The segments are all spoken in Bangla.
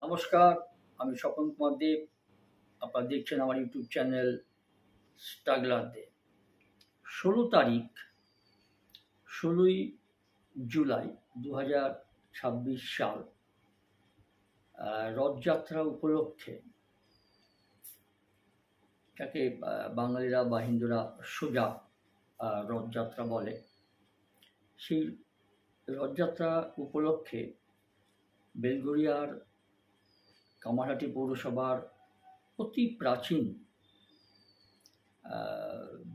নমস্কার, আমি স্বপন কুমার দেব। আপনারা দেখছেন আমার ইউটিউব চ্যানেল স্ট্রাগলার দে। ১৬ তারিখ, ১৬ই জুলাই ২০২৬ সাল, রথযাত্রা উপলক্ষে, যাকে বাঙালিরা বা হিন্দুরা সোজা রথযাত্রা বলে, সেই রথযাত্রা উপলক্ষে বেলঘরিয়ার কামারহাটি পৌরসভার অতি প্রাচীন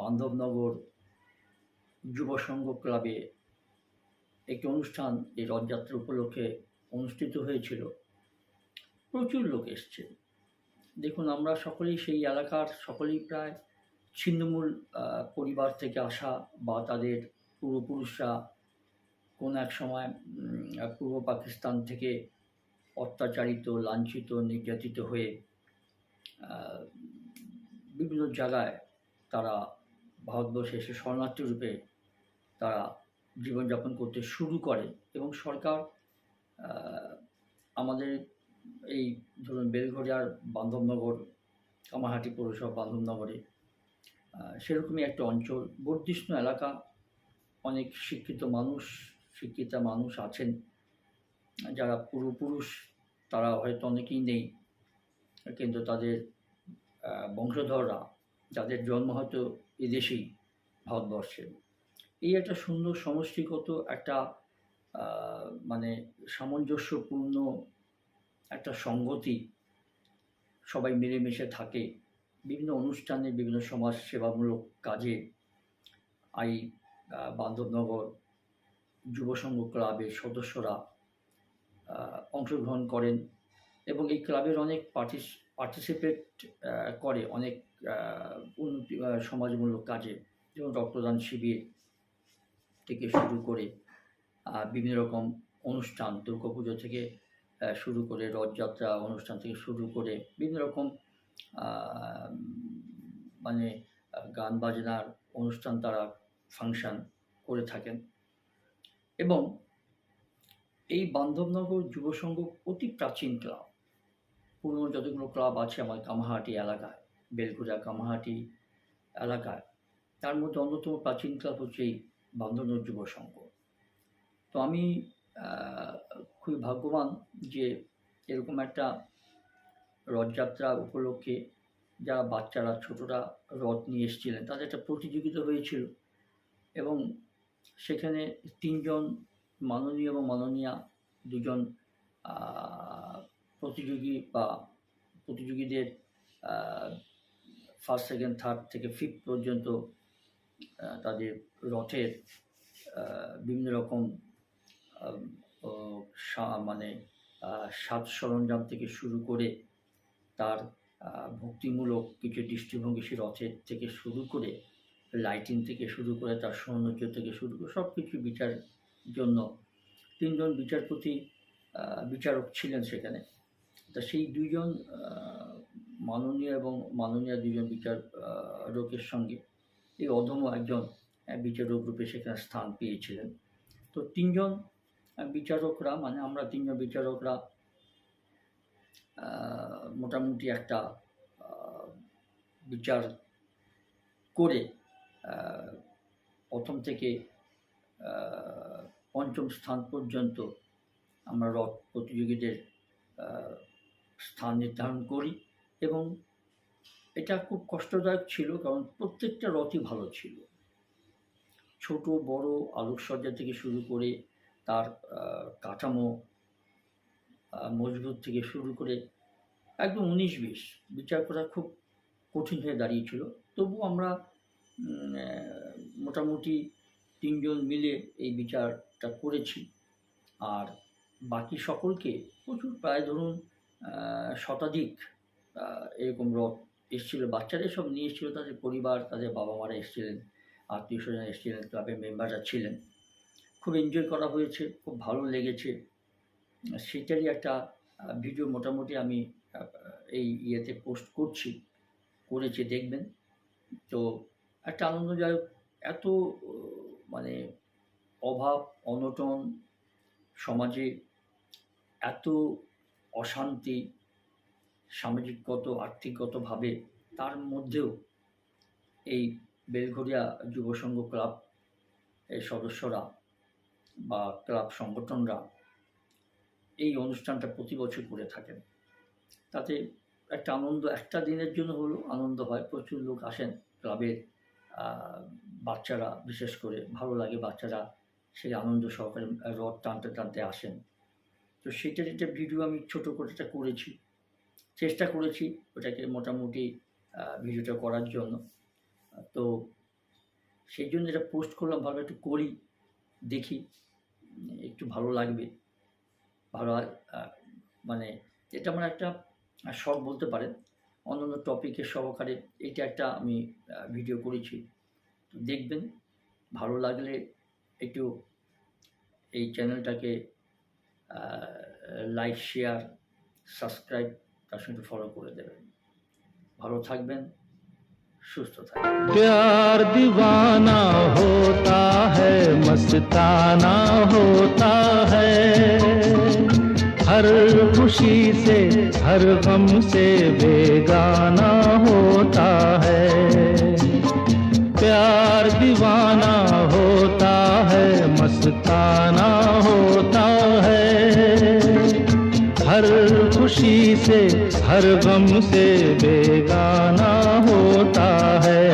বান্ধবনগর যুব সংঘ ক্লাবে একটি অনুষ্ঠান এই রথযাত্রা উপলক্ষে অনুষ্ঠিত হয়েছিল। প্রচুর লোক এসছে। দেখুন, আমরা সকলেই সেই এলাকার সকলেই প্রায় ছিন্নমূল পরিবার থেকে আসা, বা তাদের পূর্বপুরুষরা কোনো এক সময় পূর্ব পাকিস্তান থেকে অত্যাচারিত, লাঞ্ছিত, নির্যাতিত হয়ে বিভিন্ন জায়গায় তারা ভারতবর্ষে এসে শরণার্থী রূপে তারা জীবনযাপন করতে শুরু করে, এবং সরকার আমাদের এই ধরুন বেলঘরিয়ার বান্ধবনগর, কামারহাটি পৌরসভা বান্ধবনগরে সেরকমই একটা অঞ্চল, বর্ধিষ্ণু এলাকা, অনেক শিক্ষিতা মানুষ আছেন, যারা পূর্বপুরুষ তারা হয়তো অনেকেই নেই, কিন্তু তাদের বংশধররা, যাদের জন্ম হয়তো এদেশেই, ভারতবর্ষে। এই একটা সুন্দর সমষ্টিগত একটা মানে সামঞ্জস্যপূর্ণ একটা সংগতি, সবাই মিলেমিশে থাকে বিভিন্ন অনুষ্ঠানে, বিভিন্ন সমাজ সেবামূলক কাজে। এই বান্ধবনগর যুব সংঘ ক্লাবের সদস্যরা অংশগ্রহণ করেন, এবং এই ক্লাবের অনেক পার্টিসিপেট করে অনেক উন্নতি সমাজমূলক কাজে, যেমন রক্তদান শিবির থেকে শুরু করে বিভিন্ন রকম অনুষ্ঠান, দুর্গাপুজো থেকে শুরু করে, রথযাত্রা অনুষ্ঠান থেকে শুরু করে বিভিন্ন রকম মানে গান বাজনার অনুষ্ঠান, তারা ফাংশন করে থাকেন। এবং এই বান্ধবনগর যুব সংঘ অতি প্রাচীন ক্লাব। পুরনো যতগুলো ক্লাব আছে আমার কামারহাটি এলাকায়, বেলঘরিয়া কামারহাটি এলাকায়, তার মধ্যে অন্যতম প্রাচীন ক্লাব হচ্ছে এই বান্ধবনগর যুব সংঘ। তো আমি খুবই ভাগ্যবান যে এরকম একটা রথযাত্রা উপলক্ষে যারা বাচ্চারা, ছোটরা রথ নিয়ে এসেছিলেন, তাদের একটা প্রতিযোগিতা হয়েছিল, এবং সেখানে ৩ জন মাননীয় এবং মাননীয়া, ২ জন প্রতিযোগীদের ফার্স্ট, সেকেন্ড, থার্ড থেকে ফিফথ পর্যন্ত তাদের রথের বিভিন্ন রকম মানে সাজ সরঞ্জাম থেকে শুরু করে, তার ভক্তিমূলক কিছু দৃষ্টিভঙ্গি সে রথের থেকে শুরু করে, লাইটিং থেকে শুরু করে, তার সৌন্দর্য থেকে শুরু করে সব কিছু বিচারের জন্য ৩ জন বিচারক ছিলেন সেখানে। তা সেই ২ জন মাননীয় এবং মাননীয়া ২ জন বিচারকের সঙ্গে এই অধম একজন বিচারক রূপে সেখানে স্থান পেয়েছিলেন। তো ৩ জন বিচারকরা, মানে আমরা ৩ জন বিচারকরা মোটামুটি একটা বিচার করে প্রথম থেকে পঞ্চম স্থান পর্যন্ত আমরা রথ প্রতিযোগীদের স্থান নির্ধারণ করি, এবং এটা খুব কষ্টদায়ক ছিল, কারণ প্রত্যেকটা রথই ভালো ছিল। ছোট বড় আলোকসজ্জা থেকে শুরু করে, তার কাঠামো মজবুত থেকে শুরু করে একদম ১৯-২০ বিচার করা খুব কঠিন হয়ে দাঁড়িয়েছিল। তবু আমরা মোটামুটি ৩ জন মিলে এই বিচারটা করেছি। আর বাকি সকলকে প্রচুর, প্রায় ধরুন শতাধিক এরকম রথ এসেছিল, বাচ্চারা সব নিয়ে এসেছিল, তাদের পরিবার, তাদের বাবা মারা এসেছিলেন, আত্মীয় স্বজন এসেছিলেন, ক্লাবের মেম্বাররা ছিলেন। খুব এনজয় করা হয়েছে, খুব ভালো লেগেছে। সেটারই একটা ভিডিও মোটামুটি আমি এই ইয়েতে পোস্ট করেছি, দেখবেন। তো একটা আনন্দদায়ক, এত মানে অভাব অনটন সমাজে, এত অশান্তি, সামাজিকগত আর্থিকগতভাবে, তার মধ্যেও এই বেলঘরিয়া যুব সংঘ ক্লাব এর সদস্যরা বা ক্লাব সংগঠনরা এই অনুষ্ঠানটা প্রতি বছর করে থাকেন। তাতে একটা আনন্দ, একটা দিনের জন্য হলেও আনন্দ হয়। প্রচুর লোক আসেন, ক্লাবের বাচ্চারা বিশেষ করে ভালো লাগে, বাচ্চারা সেই আনন্দ সহকারে রথ টানতে টানতে আসেন। তো সেটার একটা ভিডিও আমি ছোটো করে করেছি, চেষ্টা করেছি ওটাকে মোটামুটি ভিডিওটা করার জন্য। তো সেই জন্য এটা পোস্ট করলাম, ভালো একটু করি, দেখি একটু ভালো লাগবে। ভালো মানে এটা আমার একটা শখ বলতে পারেন, অন্যান্য টপিকের সহকারে এটা একটা আমি ভিডিও করেছি। তো দেখবেন, ভালো লাগলে একটু এই চ্যানেলটাকে লাইক, শেয়ার, সাবস্ক্রাইব, তার সঙ্গে ফলো করে দেবেন। ভালো থাকবেন, সুস্থ থাকবেন। प्यार दीवाना होता है, मस्ताना होता है, हर खुशी से हर गम से बेगाना होता है। प्यार दीवाना होता है, मस्ताना होता है, हर खुशी से हर गम से बेगाना होता है।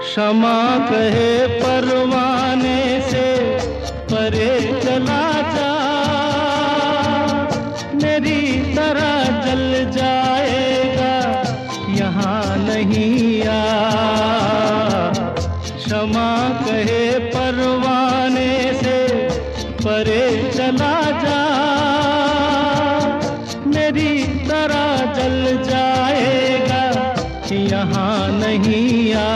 क्षमा कहे परवाने से परे चला जा, मेरी तरह जल जाएगा यहाँ नहीं आ। क्षमा कहे परवाने से परे चला जा, मेरी तरह जल जाएगा यहाँ नहीं आ।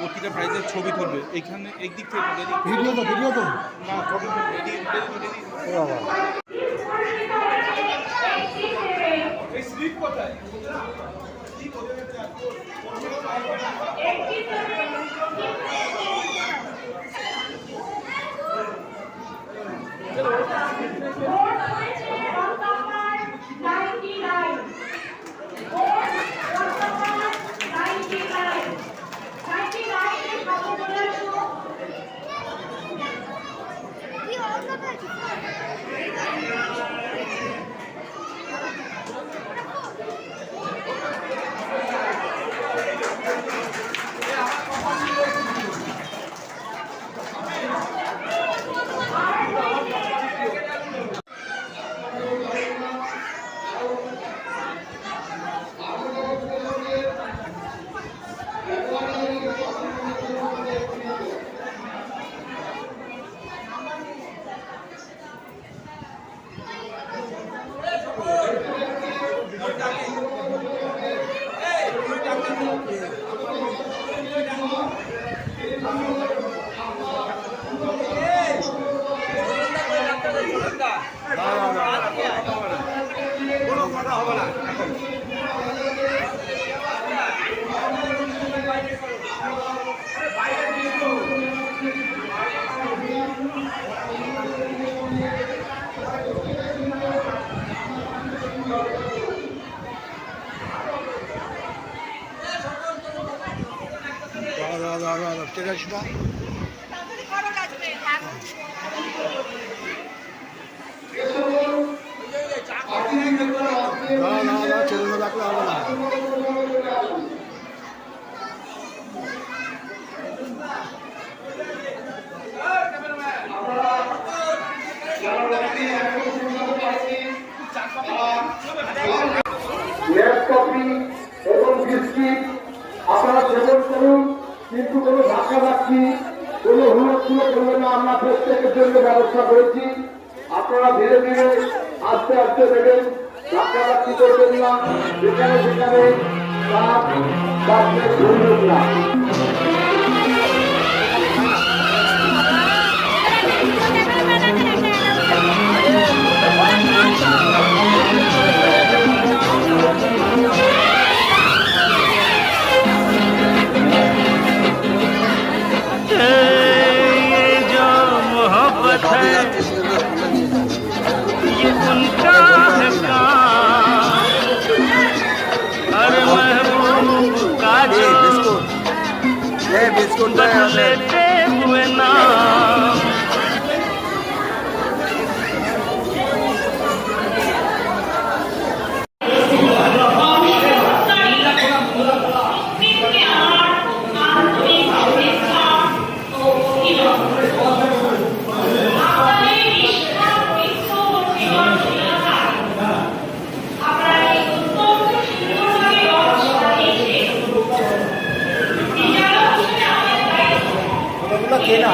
প্রতিটা প্রাইজের ছবি তুলবে এইখানে একদিক থেকে ভিডিও তো না ছবি তুলবে এই স্লিপ কোথায় কফি এবং বিস্কিট আপনারা সেবন করুন, কিন্তু কোনো ধাক্কাধাক্কি কোনো হুলস্থুলো করবে না, আমরা প্রত্যেকের জন্য ব্যবস্থা করেছি। আপনারা ধীরে ধীরে আস্তে আস্তে দেবেন, ধাক্কাধাক্কি করবেন না, যেখানে যেখানে ধরবেন না। ये उनका है काम, हर महबूब का जो बदलते हुए नाम। কেনা